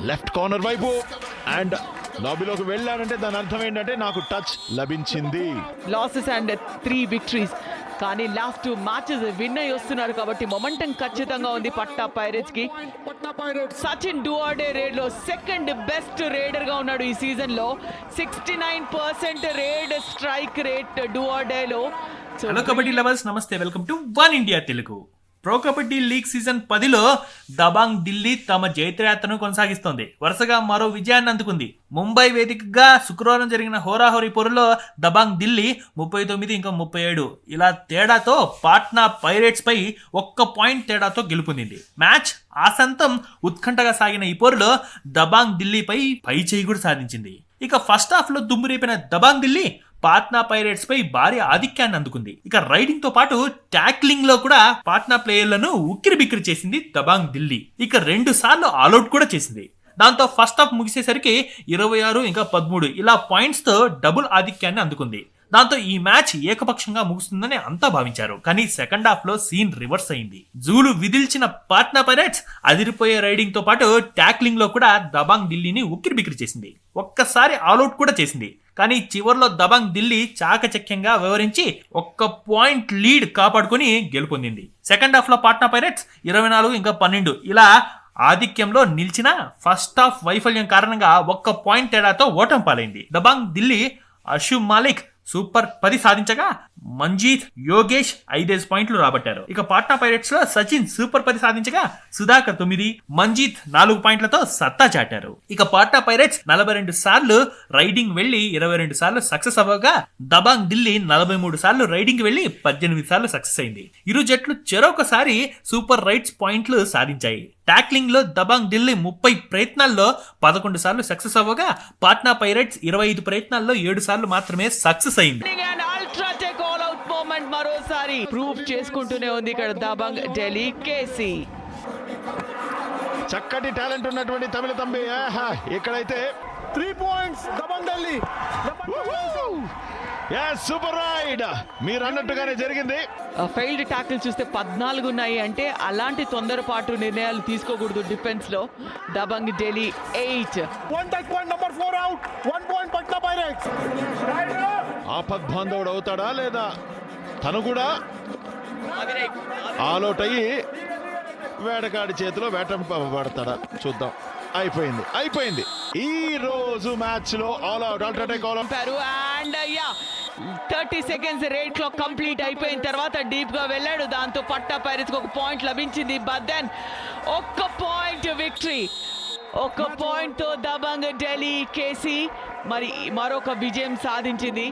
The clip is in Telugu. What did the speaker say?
లెఫ్ట్ కార్నర్ వైపు అండ్ లాబీలోకి వెళ్ళాడంటే దాని అర్థం ఏంటంటే నాకు టచ్ లభించింది. లాసెస్ అండ్ 3 విక్టరీస్, కానీ లాస్ట్ 2 మ్యాచెస్ విన్ అయ్యి వస్తున్నారు కాబట్టి మొమెంటం ఖచ్చితంగా ఉంది పట్టా పైరేట్స్ కి. సచిన్ డూఆర్డే రేడ్ లో సెకండ్ బెస్ట్ రేడర్ గా ఉన్నాడు ఈ సీజన్ లో. 69% రేడ్ స్ట్రైక్ రేట్ డూఆర్డే లో. Hello kabaddi lovers, namaste, welcome to one India Telugu. Pro kabaddi league season 10లో దబాంగ్ ఢిల్లీ తమ జైత్రయాత్రను కొనసాగిస్తోంది. వరుసగా మరో విజయాన్ని అందుకుంది. ముంబై వేదికగా శుక్రవారం జరిగిన హోరాహోరీ పోరులో దబాంగ్ ఢిల్లీ 39 ఇంకా 37 ఇలా తేడాతో పాట్నా పైరేట్స్ పై 1 పాయింట్ తేడాతో గెలుపొందింది. మ్యాచ్ ఆసంతం ఉత్కంఠగా సాగిన ఈ పోరులో దబాంగ్ ఢిల్లీపై పై చేయి కూడా సాధించింది. ఇక ఫస్ట్ హాఫ్ లో దుమ్మురేపిన దబాంగ్ ఢిల్లీ పాట్నా పైరేట్స్ పై భారీ ఆధిక్యాన్ని అందుకుంది. ఇక రైడింగ్ తో పాటు ట్యాక్లింగ్ లో కూడా పాట్నా ప్లేయర్లను ఉక్కిరి బిక్కిరి చేసింది దబాంగ్ ఢిల్లీ. ఇక 2 సార్లు ఆల్అౌట్ కూడా చేసింది. దాంతో ఫస్ట్ హాఫ్ ముగిసేసరికి 26 ఇంకా 13 ఇలా పాయింట్స్ తో డబుల్ ఆధిక్యాన్ని అందుకుంది. దాంతో ఈ మ్యాచ్ ఏకపక్షంగా ముగుస్తుందని అంతా భావించారు. కానీ సెకండ్ హాఫ్ లో సీన్ రివర్స్ అయింది. జూలు విదిల్చిన పాట్నా పైరేట్స్ అదిరిపోయే రైడింగ్ తో పాటు ట్యాక్లింగ్ లో కూడా దబాంగ్ ఢిల్లీని ఉక్కిరి బిక్కిరి చేసింది. ఒక్కసారి ఆల్అౌట్ కూడా చేసింది. కానీ చివర్లో దబాంగ్ ఢిల్లీ చాకచక్యంగా వ్యవహరించి 1 పాయింట్ లీడ్ కాపాడుకుని గెలుపొందింది. సెకండ్ హాఫ్ లో పాట్నా పైరేట్స్ 24 ఇంకా 12 ఇలా ఆధిక్యంలో నిలిచిన ఫస్ట్ హాఫ్ వైఫల్యం కారణంగా 1 పాయింట్ తేడాతో ఓటమి పాలైంది. దబాంగ్ ఢిల్లీ అషు మాలిక్ సూపర్ 10 సాధించగా మంజీత్, యోగేష్ 5 పాయింట్లు రాబట్టారు. ఇక పాట్నా పైరేట్స్ లో సచిన్ సూపర్ 10 సాధించగా సుధాకర్ 9, మంజీత్ 4 పాయింట్లతో సత్తా చాటారు. ఇక పాట్నా పైరేట్స్ 42 సార్లు రైడింగ్ వెళ్లి 22 సార్లు సక్సెస్ అవ్వగా దబాంగ్ ఢిల్లీ 43 సార్లు రైడింగ్ వెళ్లి 18 సార్లు సక్సెస్ అయింది. ఇరు జట్లు చెరొకసారి సూపర్ రైట్స్ పాయింట్లు సాధించాయి. టాక్లింగ్ లో దబాంగ్ ఢిల్లీ 30 ప్రయత్నాల్లో 11 సార్లు సక్సెస్ అవ్వగా పాట్నా పైరేట్స్ 25 ప్రయత్నాల్లో 7 సార్లు మాత్రమే సక్సెస్ అయింది. మరోసారి ప్రూవ్ చేసుకుంటూనే ఉంది ఇక్కడ దబాంగ్ ఢిల్లీ కేసీ. చక్కటి టాలెంట్ ఉన్నటువంటి తమిళ తంబి ఇక్కడైతే 3 points Dabangg Delhi. Super ride మీరు అన్నట్టుగానే జరిగింది. ఫెయిల్డ్ ట్యాకిల్ చూస్తే 14 ఉన్నాయి. అంటే అలాంటి తొందరపాటు నిర్ణయాలు తీసుకోకూడదు డిఫెన్స్ లో. Dabang Delhi 8. One touch point number 4 out. 1 point Patna pirates. ఆపద్ బాంధవుడు అవుతాడా లేదా తను కూడా ఆల్అౌట్ అయ్యి వేటగాడి చేతిలో వేటంపబడతాడా చూద్దాం. అయిపోయింది ఈ రోజు మ్యాచ్ లో all out UltraTech all out and 30 seconds raid clock complete అయిపోయిన తర్వాత డీప్ గా వెళ్ళాడు. దాంతో పట్టా పైరేట్స్ 1 పాయింట్ లభించింది. But then 1 point victory, 1 point తో దబాంగ్ ఢిల్లీ కేసీ మరి మరొక విజయం సాధించింది.